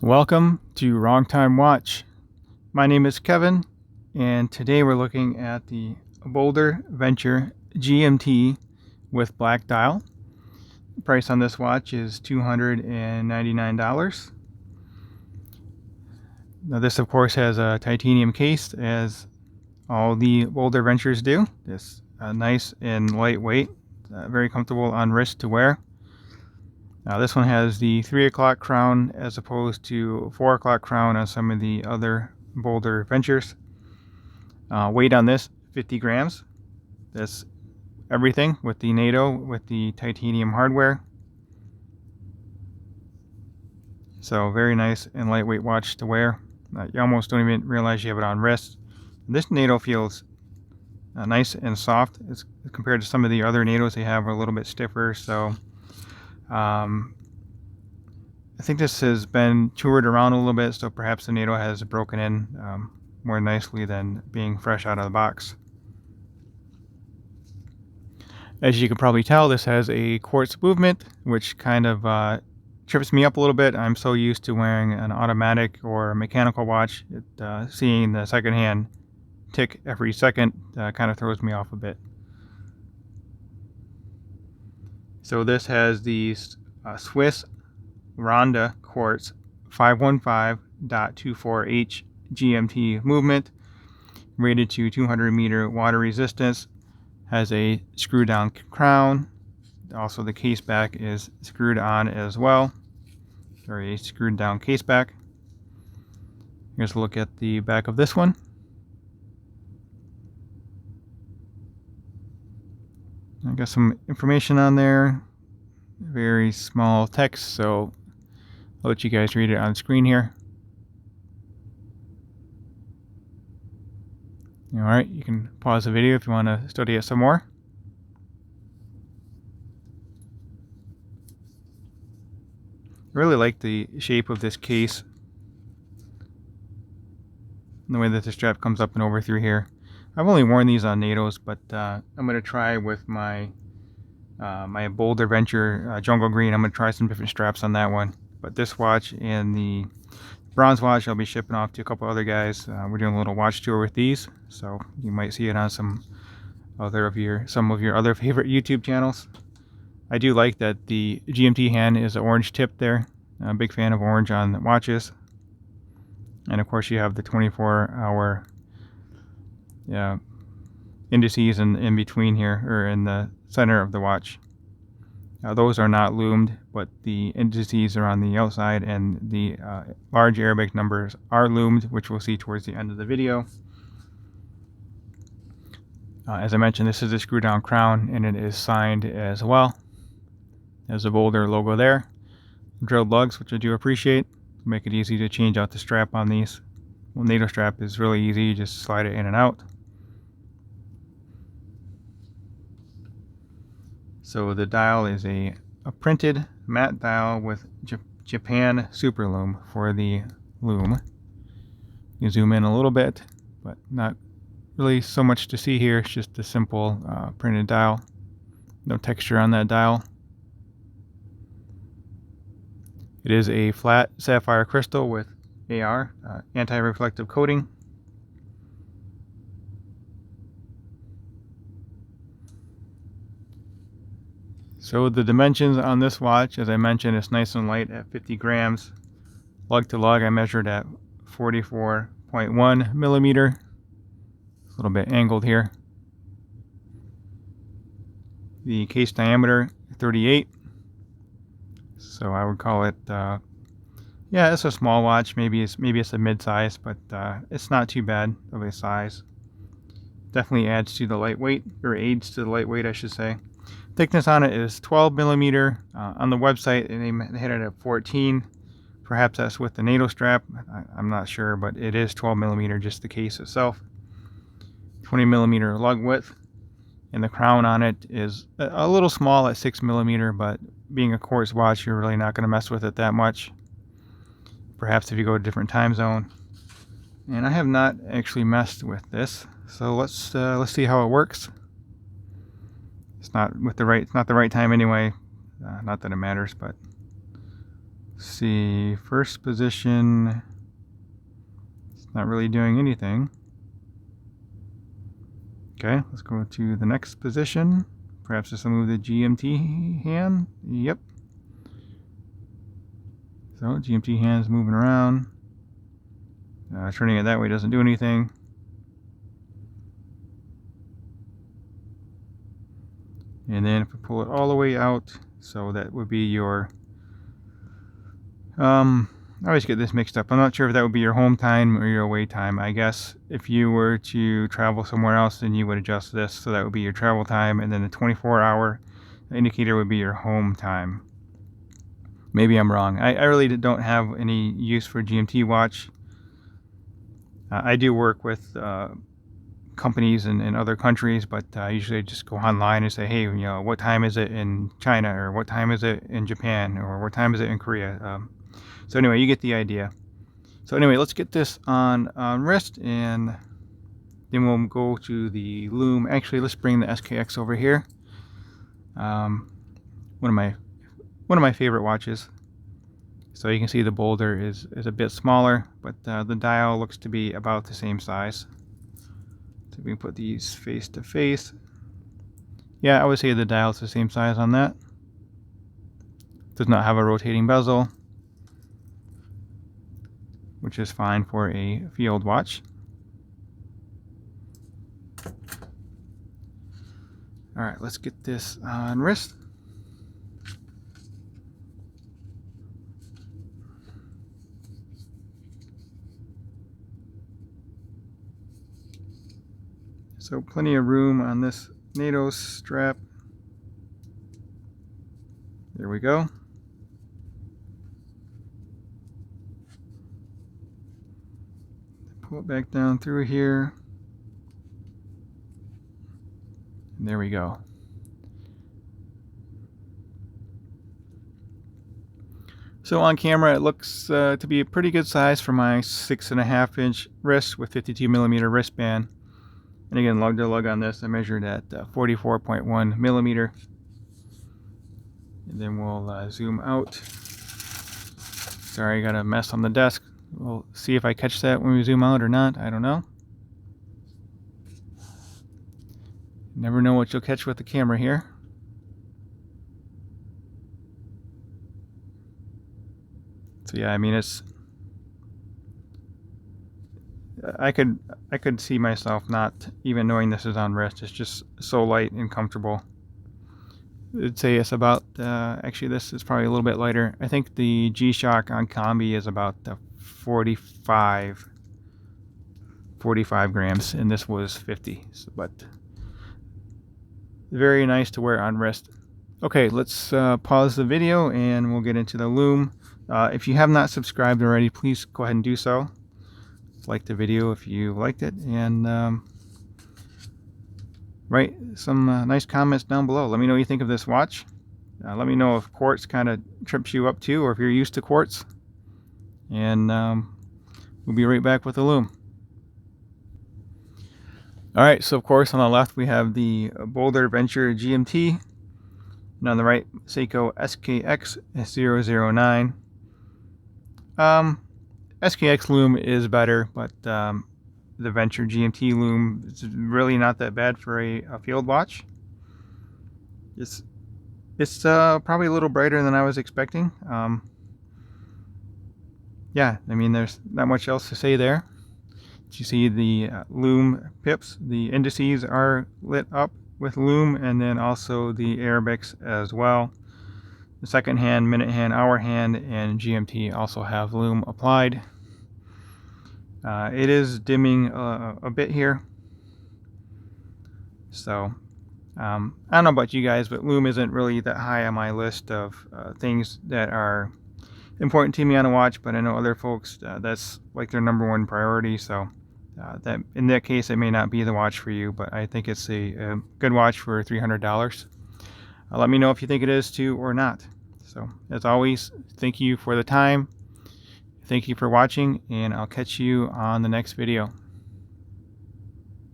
Welcome to Wrong Time Watch. My name is Kevin, and today we're looking at the BOLDR Venture GMT with black dial. The price on this watch is $299. Now this of course has a titanium case, as all the BOLDR Ventures do. It's nice and lightweight, very comfortable on wrist to wear. This one has the 3 o'clock crown as opposed to 4 o'clock crown on some of the other BOLDR Ventures. Weight on this, 50 grams. That's everything with the NATO, with the titanium hardware. So very nice and lightweight watch to wear. You almost don't even realize you have it on wrist. This NATO feels nice and soft as compared to some of the other NATOs they have are a little bit stiffer. So I think this has been toured around a little bit, so perhaps the NATO has broken in more nicely than being fresh out of the box. As you can probably tell, this has a quartz movement, which kind of trips me up a little bit. I'm so used to wearing an automatic or a mechanical watch, seeing the second hand tick every second kind of throws me off a bit. So this has the Swiss Ronda Quartz 515.24H GMT movement, rated to 200 meter water resistance, has a screw down crown. Also the case back is screwed on as well, or a screwed down case back. Here's a look at the back of this one. I got some information on there, very small text, so I'll let you guys read it on screen here. Alright, you can pause the video if you want to study it some more. I really like the shape of this case and the way that the strap comes up and over through here. I've only worn these on NATOs, but I'm going to try with my my BOLDR Venture Jungle Green. I'm going to try some different straps on that one. But this watch and the bronze watch I'll be shipping off to a couple other guys. We're doing a little watch tour with these, so you might see it on some of your other favorite YouTube channels. I do like that the GMT hand is an orange tip there. I'm a big fan of orange on the watches. And of course you have the 24-hour indices in between here, or in the center of the watch. Those are not loomed, but the indices are on the outside, and the large Arabic numbers are loomed, which we'll see towards the end of the video. As I mentioned, this is a screw down crown, and it is signed as well. There's a BOLDR logo there. Drilled lugs, which I do appreciate. Make it easy to change out the strap on these. Well, NATO strap is really easy, you just slide it in and out. So the dial is a printed matte dial with Japan Super Lume for the Lume. You zoom in a little bit, but not really so much to see here. It's just a simple printed dial. No texture on that dial. It is a flat sapphire crystal with AR, anti-reflective coating. So the dimensions on this watch, as I mentioned, it's nice and light at 50 grams. Lug to lug, I measured at 44.1 millimeter. It's a little bit angled here. The case diameter, 38. So I would call it, yeah, it's a small watch. Maybe it's a mid-size, but it's not too bad of a size. Definitely adds to the lightweight, or aids to the lightweight, I should say. Thickness on it is 12 millimeter. On the website, they hit it at 14. Perhaps that's with the NATO strap. I'm not sure, but it is 12 millimeter, just the case itself. 20 millimeter lug width, and the crown on it is a little small at 6 millimeter, but being a quartz watch, you're really not going to mess with it that much. Perhaps if you go to a different time zone. And I have not actually messed with this, so let's see how it works. It's not the right time anyway. Not that it matters, but Let's see, first position, it's not really doing anything. Okay, let's go to the next position. Perhaps this will move the GMT hand. Yep. So GMT hand's moving around. Turning it that way doesn't do anything. And then if we pull it all the way out, so that would be your, I always get this mixed up. I'm not sure if that would be your home time or your away time. I guess if you were to travel somewhere else, then you would adjust this, so that would be your travel time, and then the 24-hour indicator would be your home time. Maybe I'm wrong. I really don't have any use for GMT watch. I do work with companies in other countries, but usually I just go online and say, hey, you know, what time is it in China, or what time is it in Japan, or what time is it in Korea? So anyway, you get the idea. So anyway, let's get this on wrist, and then we'll go to the Lume. Actually, let's bring the SKX over here. One of my favorite watches. So you can see the BOLDR is a bit smaller, but the dial looks to be about the same size. So we can put these face to face. Yeah, I would say the dial is the same size on that. Does not have a rotating bezel, which is fine for a field watch. All right, let's get this on wrist. So plenty of room on this NATO strap. There we go. Pull it back down through here. And there we go. So on camera, it looks to be a pretty good size for my 6.5-inch wrist with 52mm wristband. And again, lug to lug on this, I measured at 44.1 millimeter. And then we'll zoom out. Sorry, I got a mess on the desk. We'll see if I catch that when we zoom out or not. I don't know. Never know what you'll catch with the camera here. So yeah, I mean, it's, I could see myself not even knowing this is on wrist. It's just so light and comfortable. I'd say it's about, actually this is probably a little bit lighter. I think the G-Shock on Combi is about 45 grams, and this was 50, but very nice to wear on wrist. Okay, let's pause the video and we'll get into the Lume. If you have not subscribed already, please go ahead and do so. Like the video if you liked it, and write some nice comments down below. Let me know what you think of this watch. Let me know if quartz kind of trips you up too, or if you're used to quartz. And we'll be right back with the Lume. Alright, so of course on the left we have the BOLDR Venture GMT, and on the right Seiko SKX 009. SKX Lume is better, but the Venture GMT Lume is really not that bad for a field watch. It's probably a little brighter than I was expecting. Yeah, I mean, there's not much else to say there. You see the Lume pips, the indices are lit up with Lume, and then also the Arabics as well. The second hand, minute hand, hour hand, and GMT also have Lume applied. It is dimming a bit here. So, I don't know about you guys, but Lume isn't really that high on my list of things that are important to me on a watch, but I know other folks, that's like their #1 priority. So that in that case, it may not be the watch for you, but I think it's a good watch for $300. Let me know if you think it is too or not. So as always, thank you for the time. Thank you for watching, and I'll catch you on the next video.